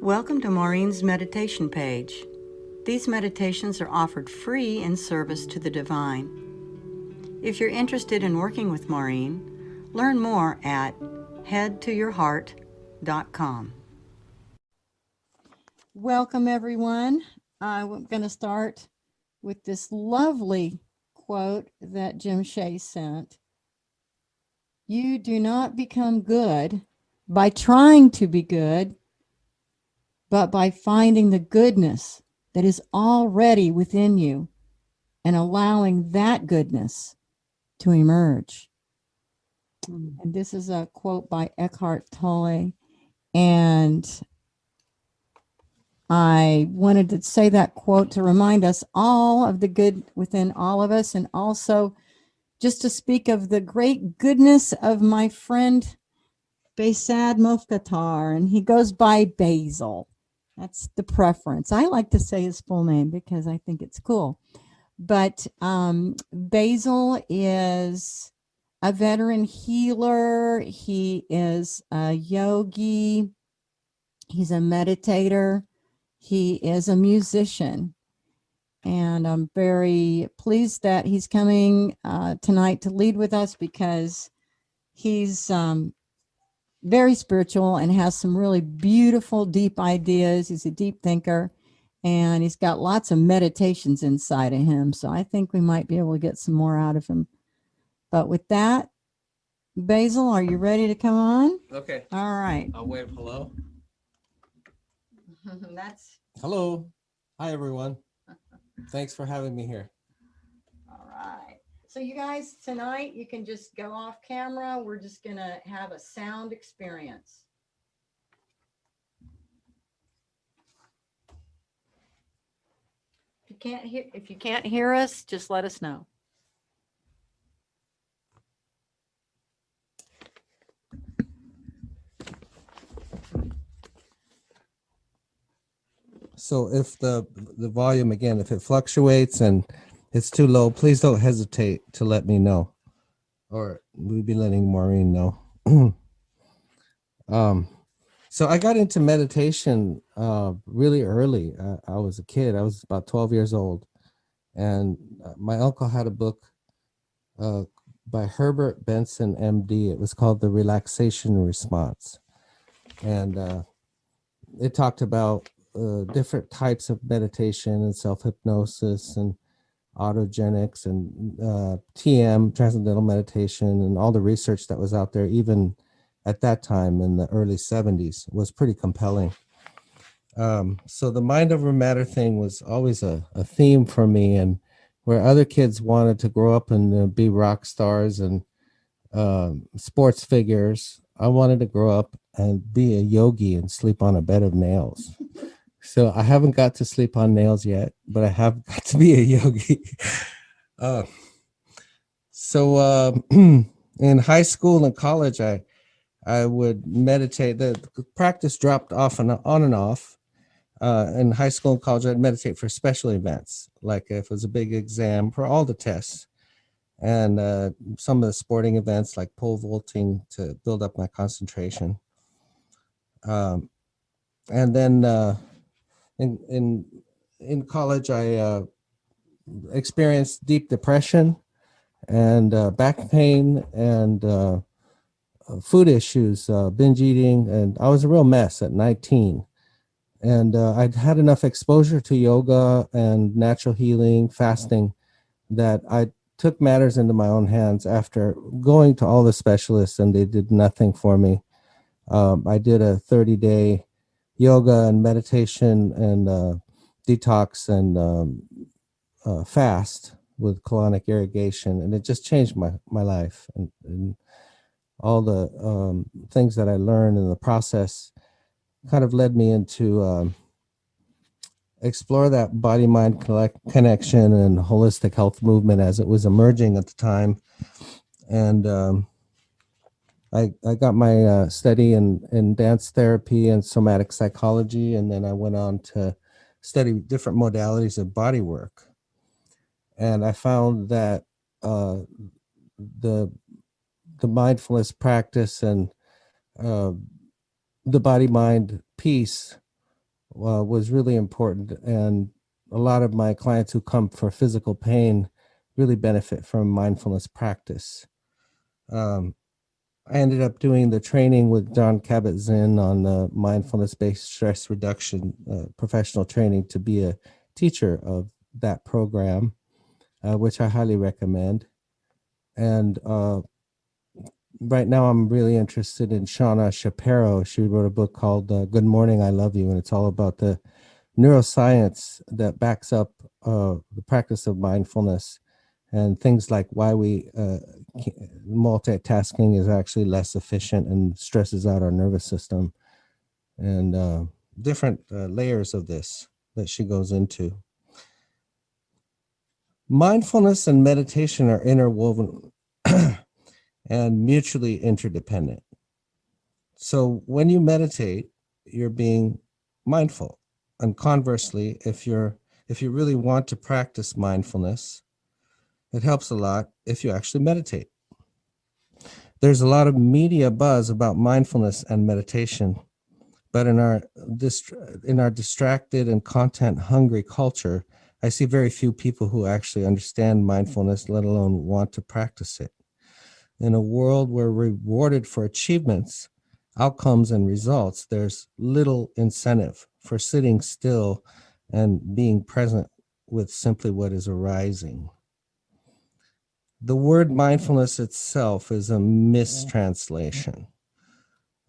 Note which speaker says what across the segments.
Speaker 1: Welcome to Maurine's meditation page. These meditations are offered free in service to the divine. If you're interested in working with Maurine, learn more at headtoyourheart.com. Welcome, everyone. I'm going to start with this lovely quote that Jim Shea sent. You do not become good by trying to be good, but by finding the goodness that is already within you and allowing that goodness to emerge. And this is a quote by Eckhart Tolle. And I wanted to say that quote to remind us all of the good within all of us, and also just to speak of the great goodness of my friend Besad Mofkatar, and he goes by Basil. That's the preference. I like to say his full name because I think it's cool. But Basil is a veteran healer. He is a yogi. He's a meditator. He is a musician. And I'm very pleased that he's coming tonight to lead with us, because he's very spiritual and has some really beautiful, deep ideas. He's a deep thinker, and he's got lots of meditations inside of him. So I think we might be able to get some more out of him. But with that, Basil, are you ready to come on?
Speaker 2: Okay.
Speaker 1: All right.
Speaker 2: I'll wave hello.
Speaker 1: That's
Speaker 2: Hello. Hi, everyone. Thanks for having me here.
Speaker 1: all right. So you guys, tonight you can just go off camera. We're just going to have a sound experience. If you can't hear us, just let us know.
Speaker 2: So if the volume, again, if it fluctuates and it's too low, please don't hesitate to let me know, or we'll be letting Maureen know. So I got into meditation really early. I was a kid. I was about 12 years old, and my uncle had a book by Herbert Benson, MD. It was called The Relaxation Response, and it talked about different types of meditation and self-hypnosis and autogenics and TM, transcendental meditation, and all the research that was out there, even at that time in the early 70s, was pretty compelling. So the mind over matter thing was always a theme for me, and where other kids wanted to grow up and be rock stars and sports figures, I wanted to grow up and be a yogi and sleep on a bed of nails. So I haven't got to sleep on nails yet, but I have got to be a yogi. In high school and college, I would meditate. The practice dropped off and on and off. In high school and college, I'd meditate for special events, like if it was a big exam, for all the tests, and some of the sporting events like pole vaulting to build up my concentration. And then in college, I experienced deep depression and back pain and food issues, binge eating, and I was a real mess at 19. And I'd had enough exposure to yoga and natural healing, fasting, that I took matters into my own hands after going to all the specialists, and they did nothing for me. I did a 30-day yoga and meditation and detox and fast with colonic irrigation, and it just changed my life, and all the things that I learned in the process kind of led me into explore that body-mind connection and holistic health movement as it was emerging at the time. And I got my study in dance therapy and somatic psychology, and then I went on to study different modalities of body work. And I found that the mindfulness practice and the body-mind piece was really important. And a lot of my clients who come for physical pain really benefit from mindfulness practice. Um, I ended up doing the training with John Kabat-Zinn on the mindfulness-based stress reduction professional training to be a teacher of that program, which I highly recommend. And right now I'm really interested in Shauna Shapiro. She wrote a book called Good Morning, I Love You, and it's all about the neuroscience that backs up the practice of mindfulness and things like why we multitasking is actually less efficient and stresses out our nervous system, and different layers of this that she goes into. Mindfulness and meditation are interwoven and mutually interdependent. So when you meditate, you're being mindful. And conversely, if you really want to practice mindfulness, it helps a lot if you actually meditate. There's a lot of media buzz about mindfulness and meditation, but in our distracted and content hungry culture, I see very few people who actually understand mindfulness, let alone want to practice it. In a world where we're rewarded for achievements, outcomes, and results, there's little incentive for sitting still and being present with simply what is arising. The word mindfulness itself is a mistranslation.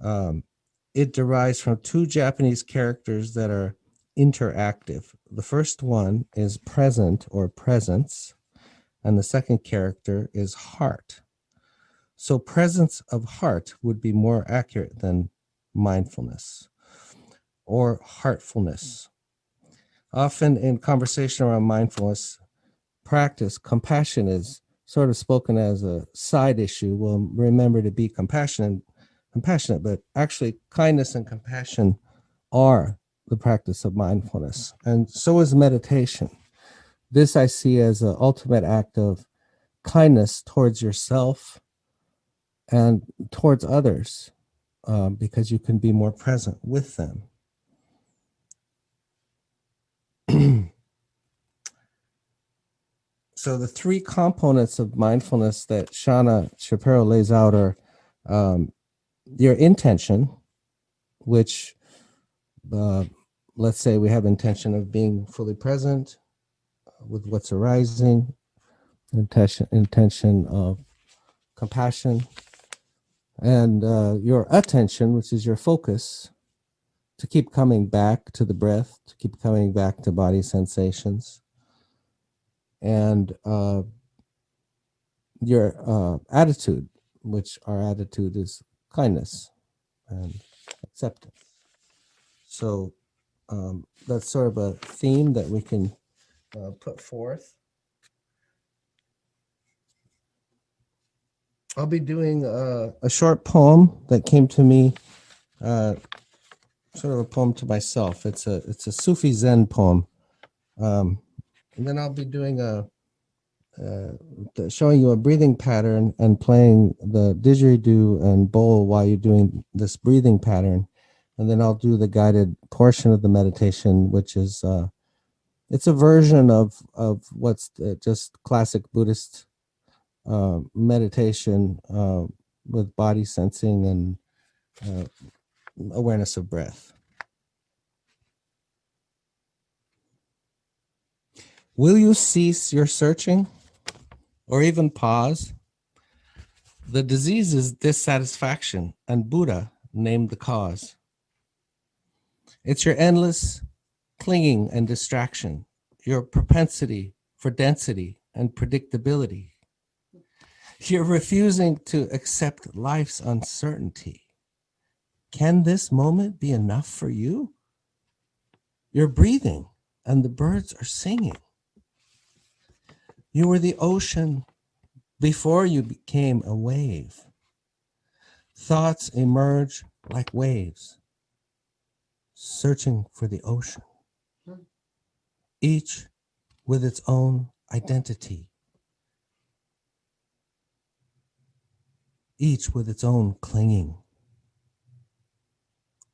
Speaker 2: It derives from two Japanese characters that are interactive. The first one is present or presence, and the second character is heart. So presence of heart would be more accurate than mindfulness or heartfulness. Often in conversation around mindfulness practice, compassion is sort of spoken as a side issue. Well, remember to be compassionate, but actually kindness and compassion are the practice of mindfulness. And so is meditation. This I see as an ultimate act of kindness towards yourself and towards others, because you can be more present with them. So the three components of mindfulness that Shauna Shapiro lays out are your intention, which let's say we have intention of being fully present with what's arising, intention of compassion, and your attention, which is your focus, to keep coming back to the breath, to keep coming back to body sensations, and your attitude, which our attitude is kindness and acceptance. So that's sort of a theme that we can put forth. I'll be doing a short poem that came to me, sort of a poem to myself. It's a Sufi Zen poem, and then I'll be doing showing you a breathing pattern and playing the didgeridoo and bowl while you're doing this breathing pattern, and then I'll do the guided portion of the meditation, which is it's a version of what's just classic Buddhist meditation with body sensing and awareness of breath. Will you cease your searching or even pause? The disease is dissatisfaction, and Buddha named the cause. It's your endless clinging and distraction, your propensity for density and predictability. You're refusing to accept life's uncertainty. Can this moment be enough for you? You're breathing and the birds are singing. You were the ocean before you became a wave. Thoughts emerge like waves, searching for the ocean, each with its own identity, each with its own clinging.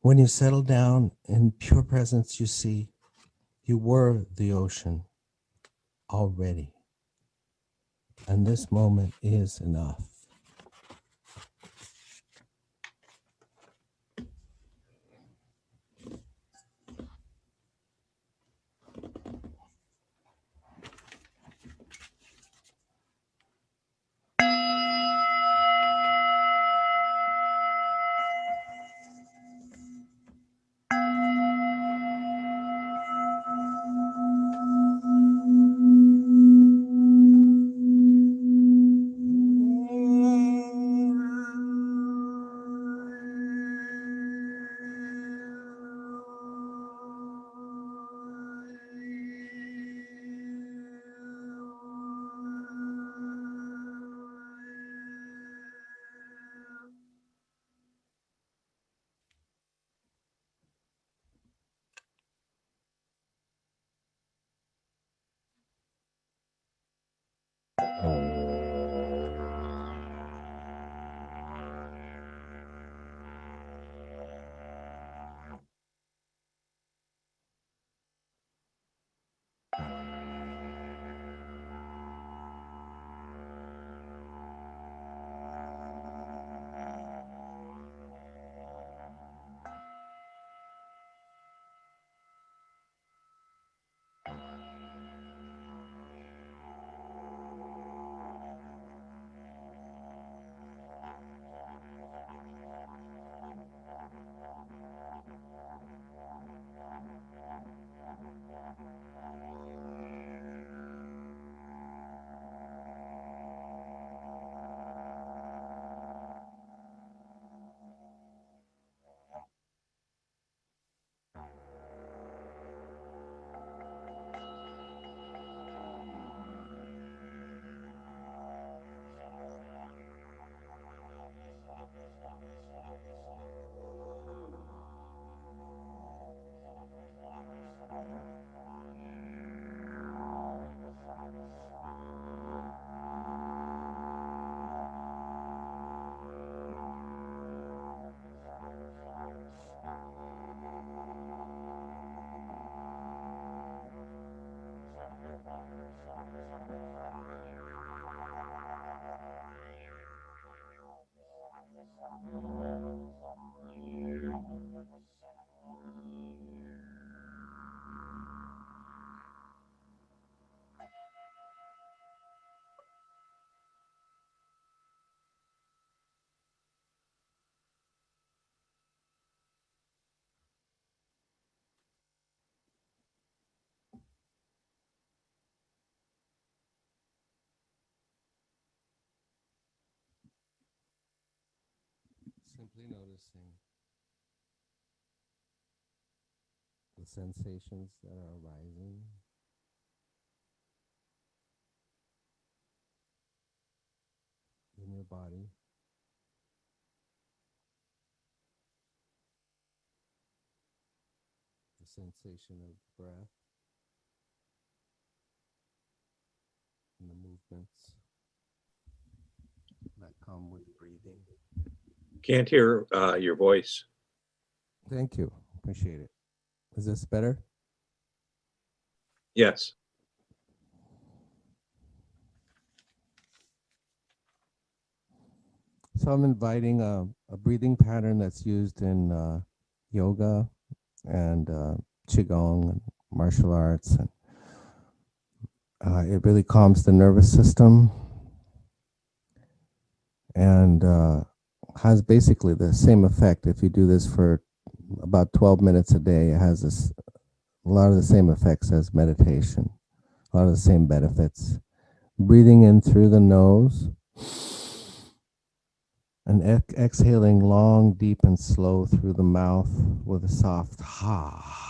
Speaker 2: When you settle down in pure presence, you see you were the ocean already. And this moment is enough. Simply noticing the sensations that are arising, in your body, the sensation of breath and the movements that come with breathing.
Speaker 3: Can't hear your voice.
Speaker 2: Thank you. Appreciate it. Is this better?
Speaker 3: Yes.
Speaker 2: So I'm inviting a breathing pattern that's used in yoga and qigong and martial arts, and it really calms the nervous system and has basically the same effect. If you do this for about 12 minutes a day, it has a lot of the same effects as meditation, a lot of the same benefits. Breathing in through the nose and exhaling long, deep, and slow through the mouth with a soft ha.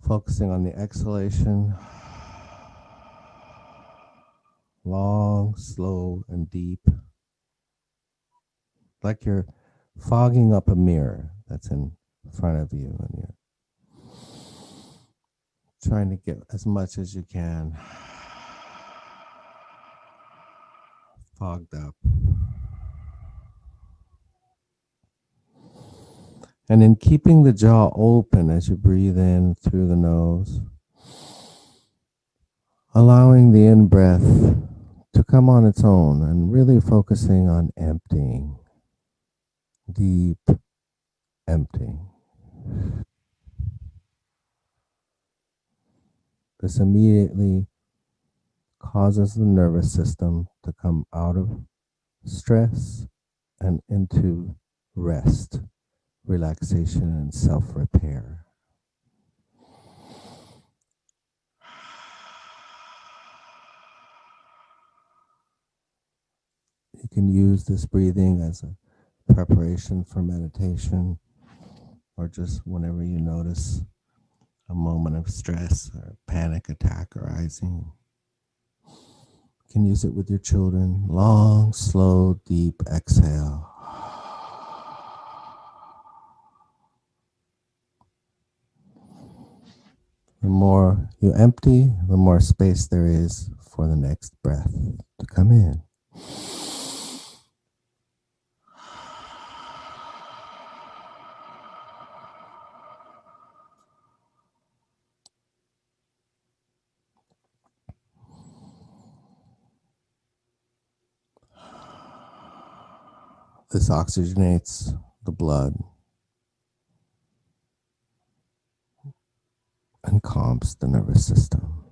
Speaker 2: Focusing on the exhalation, long, slow, and deep, like you're fogging up a mirror that's in front of you, and you're trying to get as much as you can fogged up. And in keeping the jaw open as you breathe in through the nose, allowing the in-breath to come on its own and really focusing on emptying, deep emptying. This immediately causes the nervous system to come out of stress and into rest, relaxation, and self-repair. You can use this breathing as a preparation for meditation, or just whenever you notice a moment of stress or panic attack arising. You can use it with your children. Long, slow, deep exhale. The more you empty, the more space there is for the next breath to come in. This oxygenates the blood and calms the nervous system.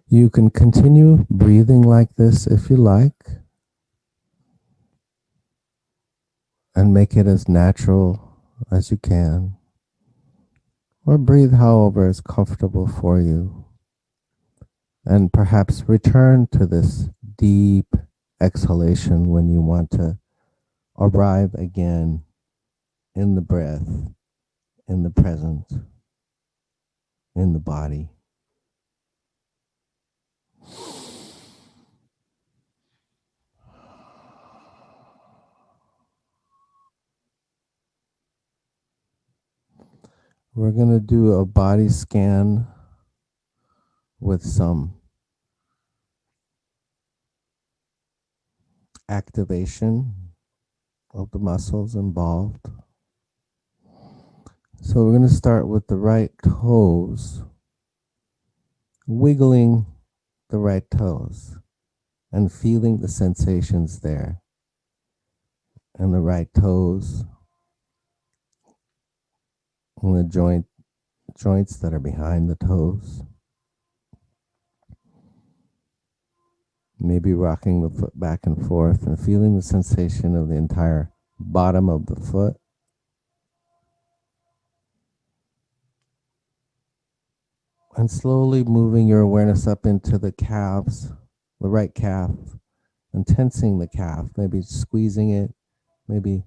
Speaker 2: You can continue breathing like this if you like, and make it as natural as you can, or breathe however is comfortable for you, and perhaps return to this deep exhalation when you want to arrive again in the breath, in the present, in the body. We're going to do a body scan with some activation of the muscles involved. So we're going to start with the right toes, wiggling the right toes and feeling the sensations there. And the right toes and the joints that are behind the toes. Maybe rocking the foot back and forth and feeling the sensation of the entire bottom of the foot. And slowly moving your awareness up into the calves, the right calf, and tensing the calf, maybe squeezing it, maybe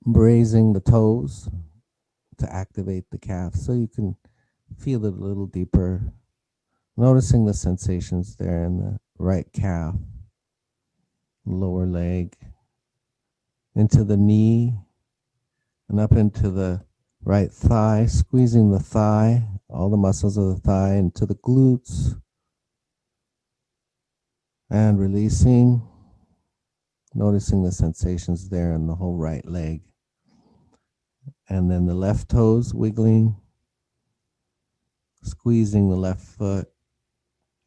Speaker 2: raising the toes to activate the calf so you can feel it a little deeper. Noticing the sensations there in the right calf, lower leg, into the knee, and up into the right thigh, squeezing the thigh, all the muscles of the thigh, into the glutes, and releasing, noticing the sensations there in the whole right leg. And then the left toes wiggling, squeezing the left foot,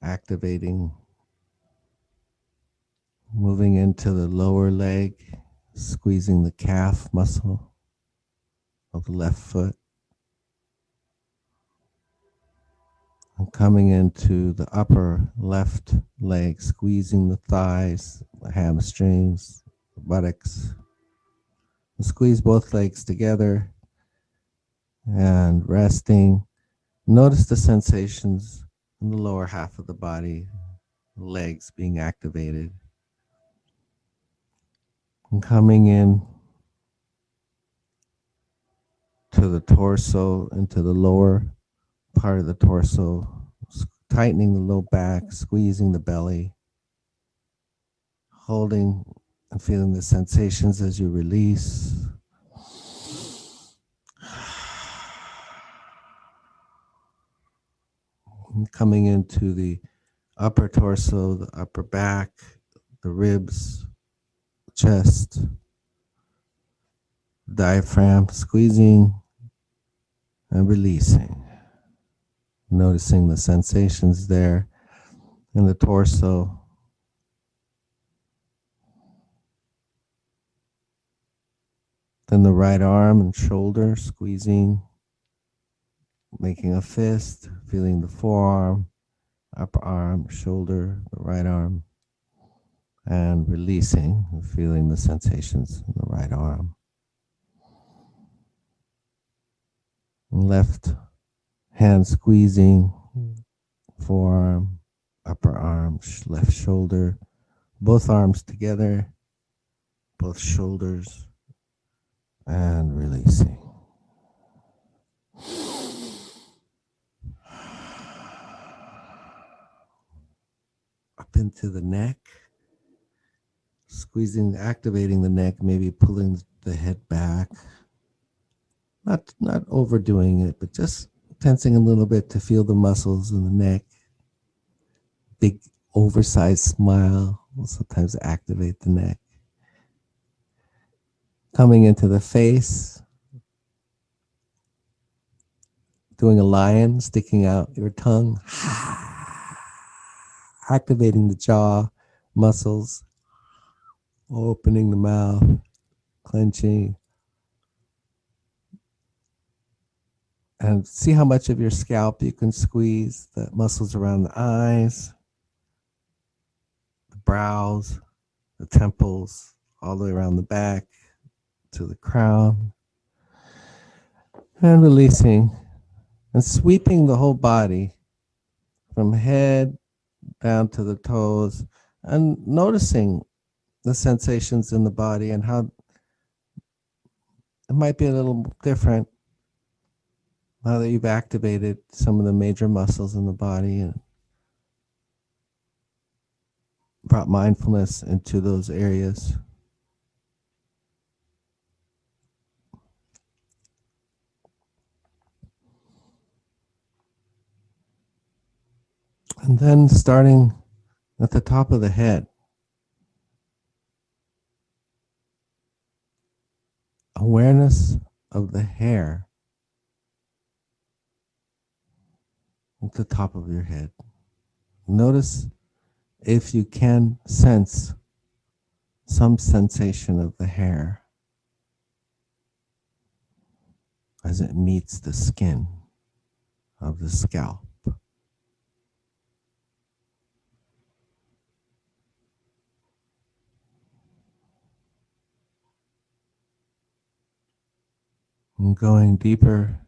Speaker 2: activating, moving into the lower leg, squeezing the calf muscle of the left foot, and coming into the upper left leg, squeezing the thighs, the hamstrings, the buttocks. And squeeze both legs together and resting. Notice the sensations in the lower half of the body, the legs being activated. And coming in to the torso, into the lower part of the torso, tightening the low back, squeezing the belly, holding and feeling the sensations as you release. coming into the upper torso, the upper back, the ribs, chest, diaphragm, squeezing and releasing. Noticing the sensations there in the torso. Then the right arm and shoulder, squeezing, making a fist, feeling the forearm, upper arm, shoulder, the right arm, and releasing, feeling the sensations in the right arm. Left hand squeezing, forearm, upper arm, left shoulder, both arms together, both shoulders, and releasing. Up into the neck, squeezing, activating the neck, maybe pulling the head back. Not overdoing it, but just tensing a little bit to feel the muscles in the neck. Big oversized smile will sometimes activate the neck. Coming into the face, doing a lion, sticking out your tongue, activating the jaw muscles, opening the mouth, clenching, and see how much of your scalp you can squeeze, the muscles around the eyes, the brows, the temples, all the way around the back to the crown, and releasing and sweeping the whole body from head down to the toes, and noticing the sensations in the body and how it might be a little different now that you've activated some of the major muscles in the body and brought mindfulness into those areas. And then starting at the top of the head, awareness of the hair at the top of your head. Notice if you can sense some sensation of the hair as it meets the skin of the scalp. And going deeper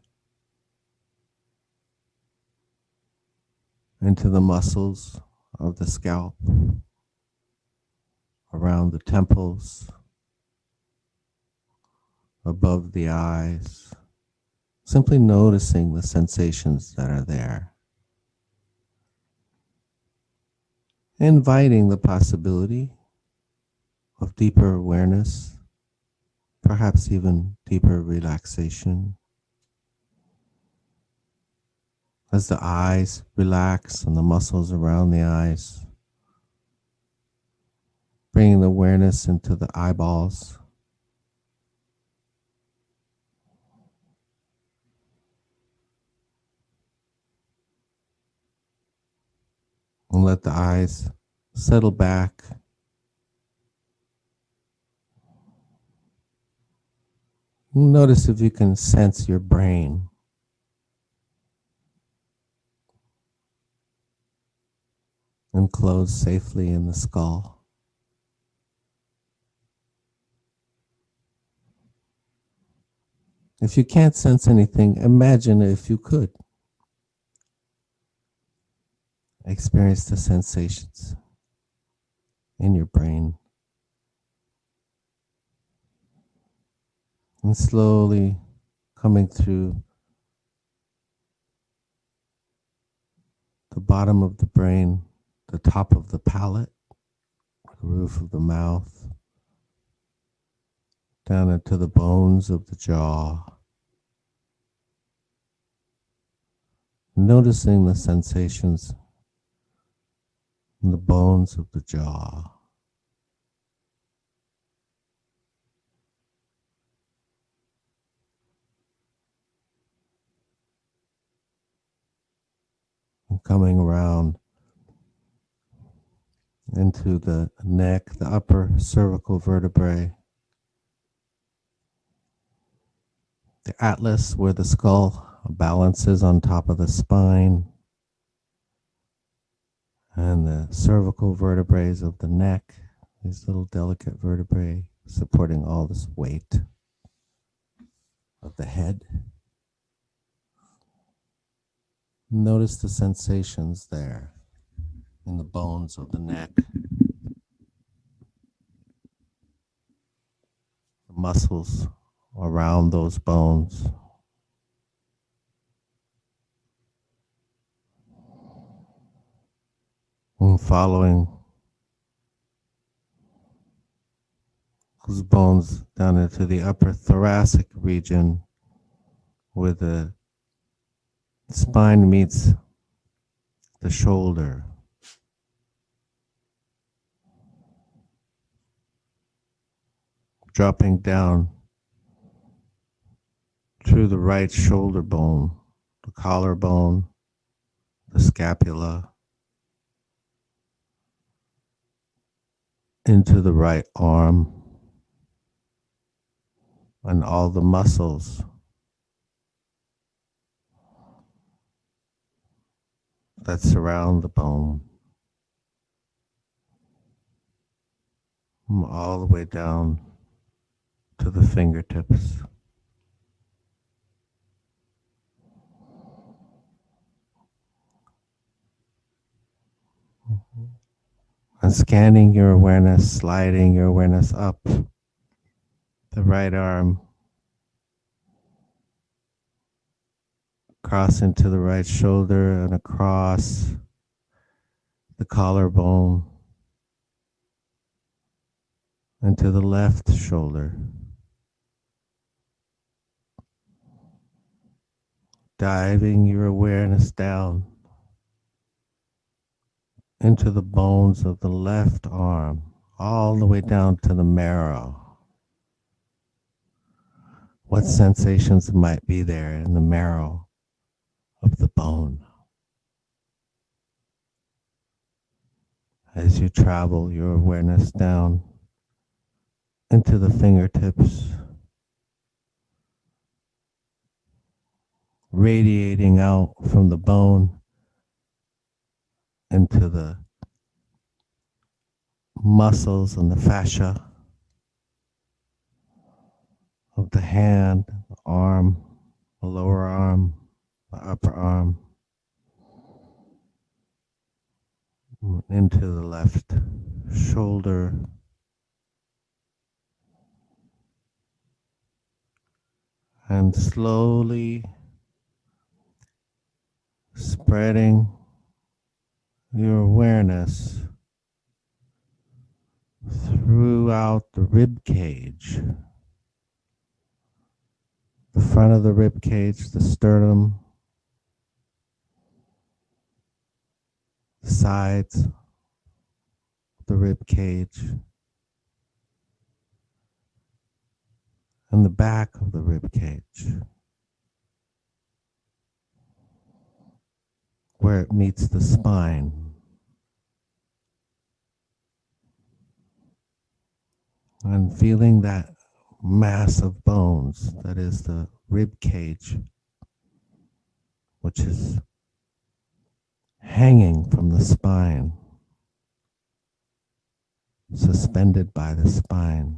Speaker 2: into the muscles of the scalp, around the temples, above the eyes, simply noticing the sensations that are there. Inviting the possibility of deeper awareness, perhaps even deeper relaxation. As the eyes relax and the muscles around the eyes, bringing the awareness into the eyeballs. And let the eyes settle back. Notice if you can sense your brain. Enclosed safely in the skull. If you can't sense anything, imagine if you could. Experience the sensations in your brain. And slowly coming through the bottom of the brain, the top of the palate, the roof of the mouth, down into the bones of the jaw, noticing the sensations in the bones of the jaw. And coming around into the neck, the upper cervical vertebrae, the atlas where the skull balances on top of the spine, and the cervical vertebrae of the neck, these little delicate vertebrae supporting all this weight of the head. Notice the sensations there in the bones of the neck, the muscles around those bones. And following those bones down into the upper thoracic region where the spine meets the shoulder. Dropping down through the right shoulder bone, the collarbone, the scapula, into the right arm, and all the muscles that surround the bone, all the way down to the fingertips. And scanning your awareness, sliding your awareness up the right arm, across into the right shoulder and across the collarbone into the left shoulder. Diving your awareness down into the bones of the left arm, all the way down to the marrow. What sensations might be there in the marrow of the bone as you travel your awareness down into the fingertips, radiating out from the bone into the muscles and the fascia of the hand, the arm, the lower arm, the upper arm, into the left shoulder, and slowly spreading your awareness throughout the rib cage, the front of the rib cage, the sternum, the sides of the rib cage, and the back of the rib cage, where it meets the spine. And feeling that mass of bones that is the rib cage, which is hanging from the spine, suspended by the spine.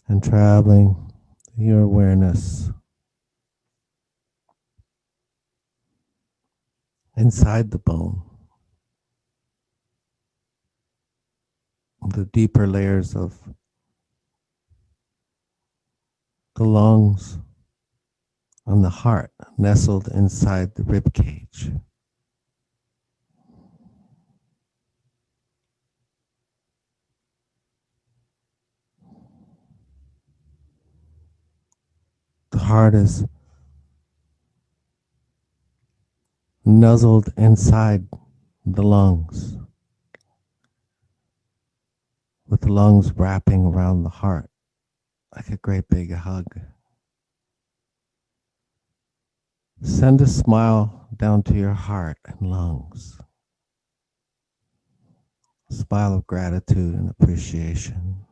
Speaker 2: And traveling your awareness inside the bone, the deeper layers of the lungs and the heart nestled inside the rib cage. heart is nuzzled inside the lungs, with the lungs wrapping around the heart like a great big hug. Send a smile down to your heart and lungs. A smile of gratitude and appreciation.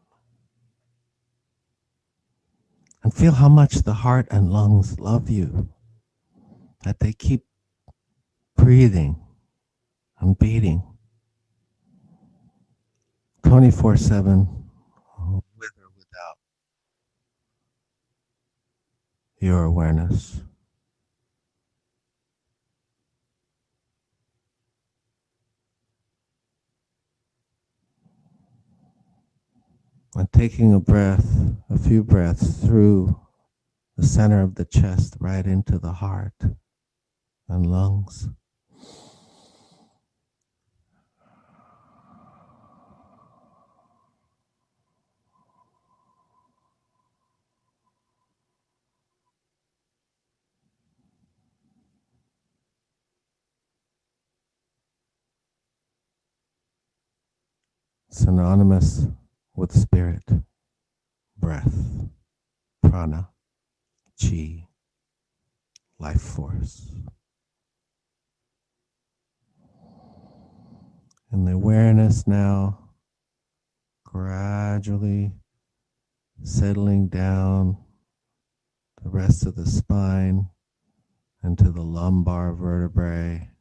Speaker 2: And feel how much the heart and lungs love you, that they keep breathing and beating 24/7, with or without your awareness. And taking a few breaths through the center of the chest right into the heart and lungs. Synonymous with spirit, breath, prana, chi, life force. And the awareness now gradually settling down the rest of the spine into the lumbar vertebrae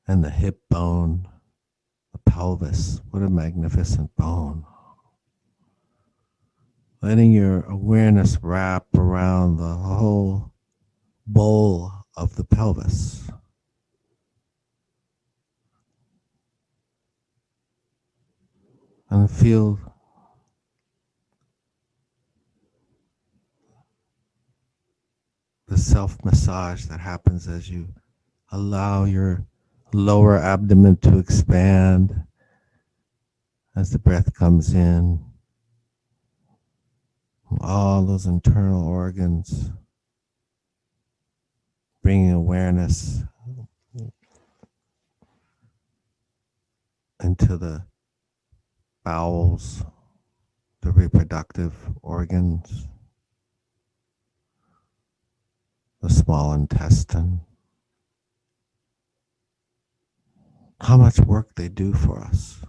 Speaker 2: and the hip bone, the pelvis. What a magnificent bone. Letting your awareness wrap around the whole bowl of the pelvis. And feel the self-massage that happens as you allow your lower abdomen to expand as the breath comes in. All those internal organs, bringing awareness into the bowels, the reproductive organs, the small intestine. How much work they do for us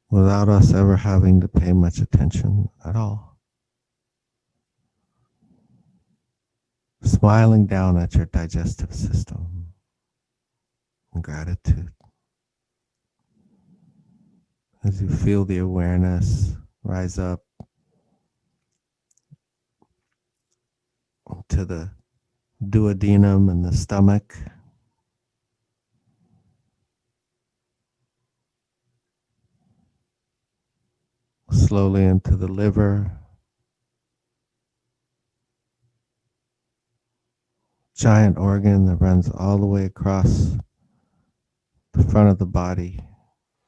Speaker 2: without us ever having to pay much attention at all. Smiling down at your digestive system in gratitude as you feel the awareness rise up to the duodenum and the stomach. Slowly into the liver, giant organ that runs all the way across the front of the body,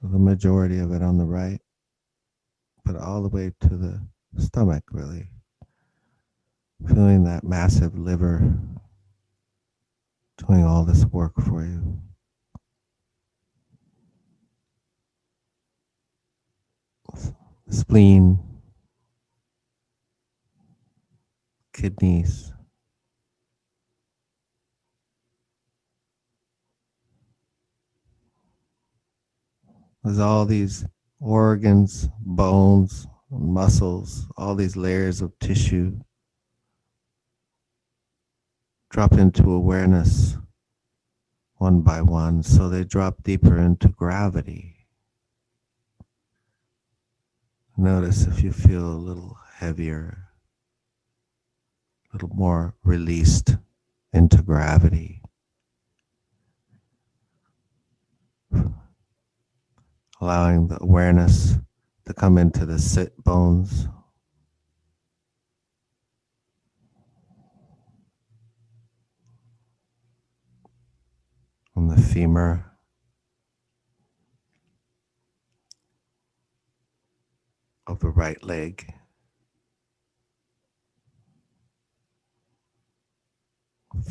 Speaker 2: the majority of it on the right, but all the way to the stomach, really. Feeling that massive liver doing all this work for you. Spleen, kidneys. There's all these organs, bones, muscles, all these layers of tissue drop into awareness one by one, so they drop deeper into gravity. Notice if you feel a little heavier, a little more released into gravity. Allowing the awareness to come into the sit bones. On the femur. of the right leg.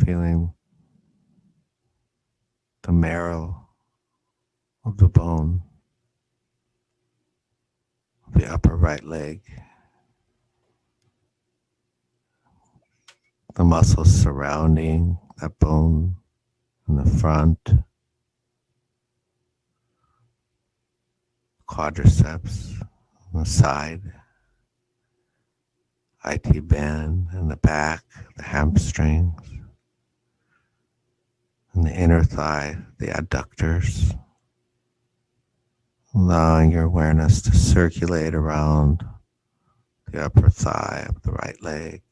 Speaker 2: Feeling the marrow of the bone of the upper right leg, the muscles surrounding that bone in the front, quadriceps on the side, IT band in the back, the hamstrings, and the inner thigh, the adductors, allowing your awareness to circulate around the upper thigh of the right leg,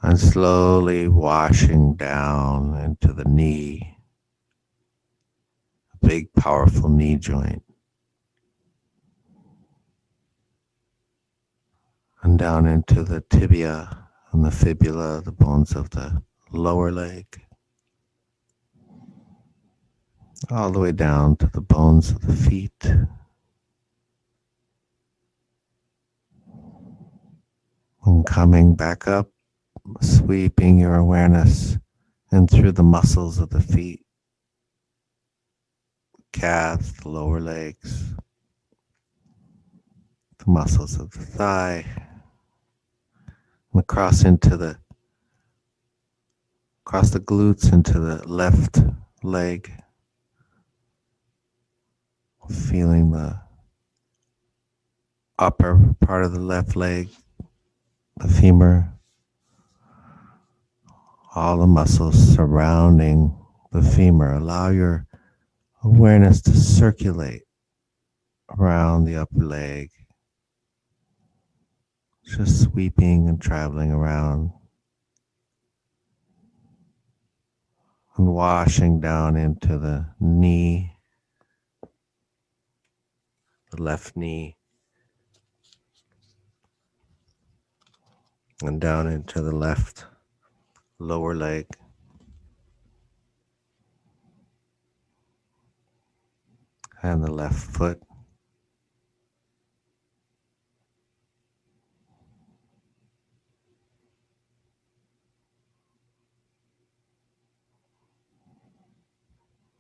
Speaker 2: and slowly washing down into the knee, a big, powerful knee joint, and down into the tibia and the fibula, the bones of the lower leg, all the way down to the bones of the feet. And coming back up, sweeping your awareness in through the muscles of the feet, calves, the lower legs, the muscles of the thigh, and across the glutes into the left leg, feeling the upper part of the left leg, the femur, all the muscles surrounding the femur. Allow your awareness to circulate around the upper leg, just sweeping and traveling around and washing down into the knee, the left knee, and down into the left lower leg. And the left foot.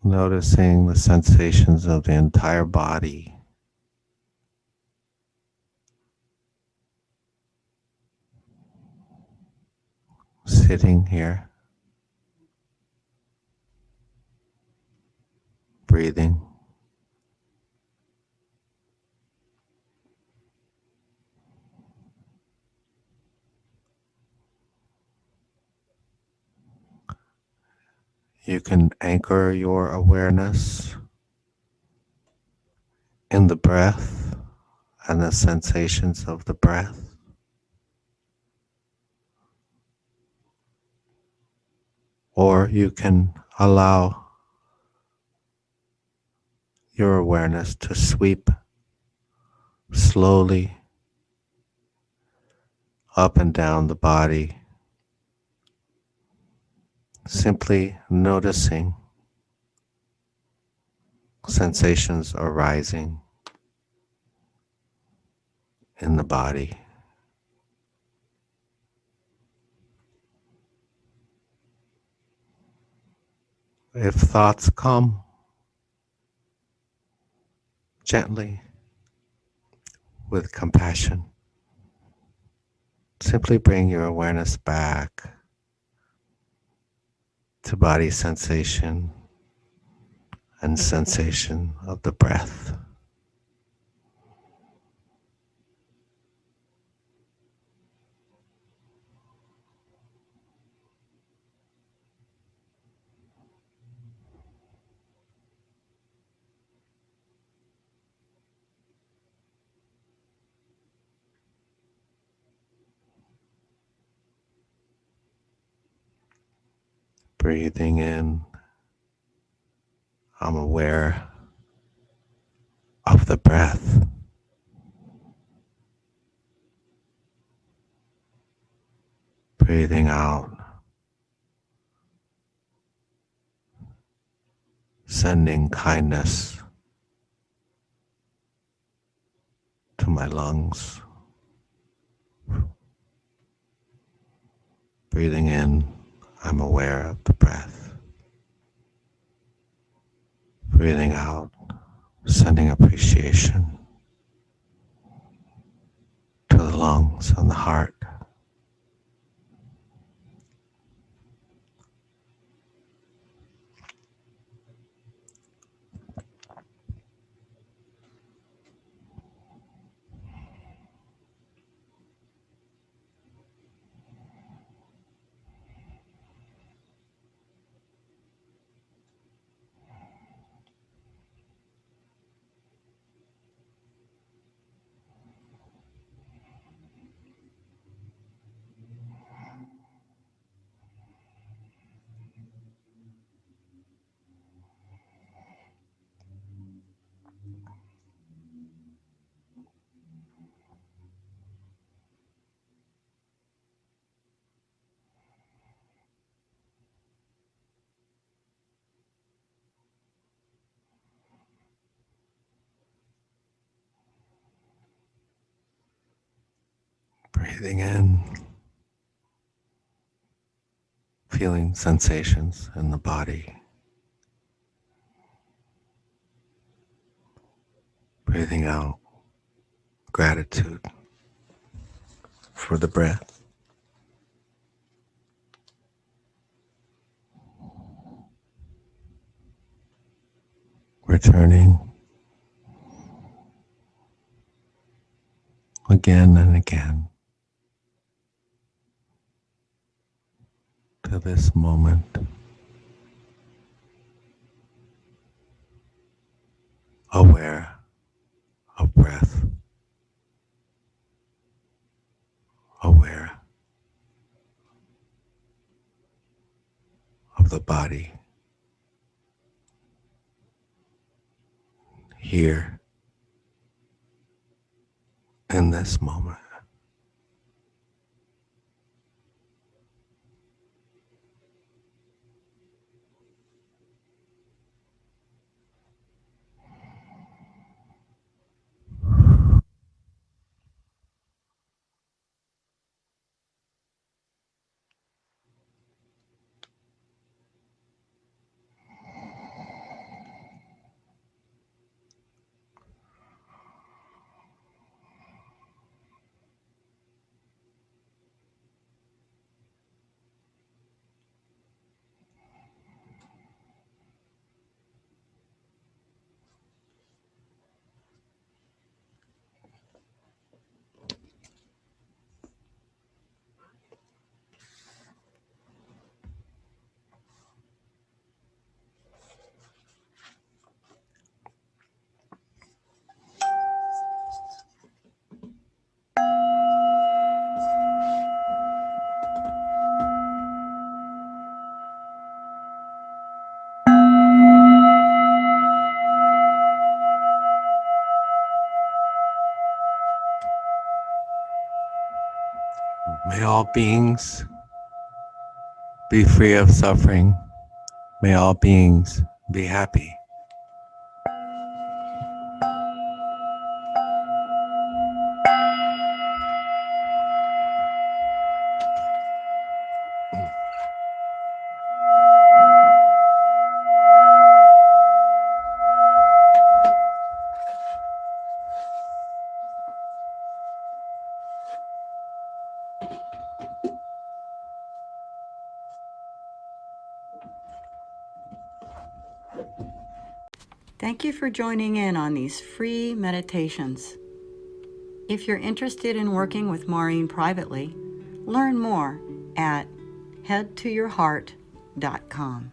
Speaker 2: Noticing the sensations of the entire body. Sitting here, breathing. You can anchor your awareness in the breath and the sensations of the breath. Or you can allow your awareness to sweep slowly up and down the body, simply noticing sensations arising in the body. If thoughts come, gently, with compassion, simply bring your awareness back to body sensation and sensation of the breath. Breathing in, I'm aware of the breath. Breathing out, sending kindness to my lungs. Breathing in, I'm aware of the breath. Breathing out, sending appreciation to the lungs and the heart. Breathing in, feeling sensations in the body. Breathing out, gratitude for the breath. Returning again and again to this moment aware of breath, aware of the body, here in this moment. May all beings be free of suffering. May all beings be happy.
Speaker 1: Thank you for joining in on these free meditations. If you're interested in working with Maurine privately, learn more at headtoyourheart.com.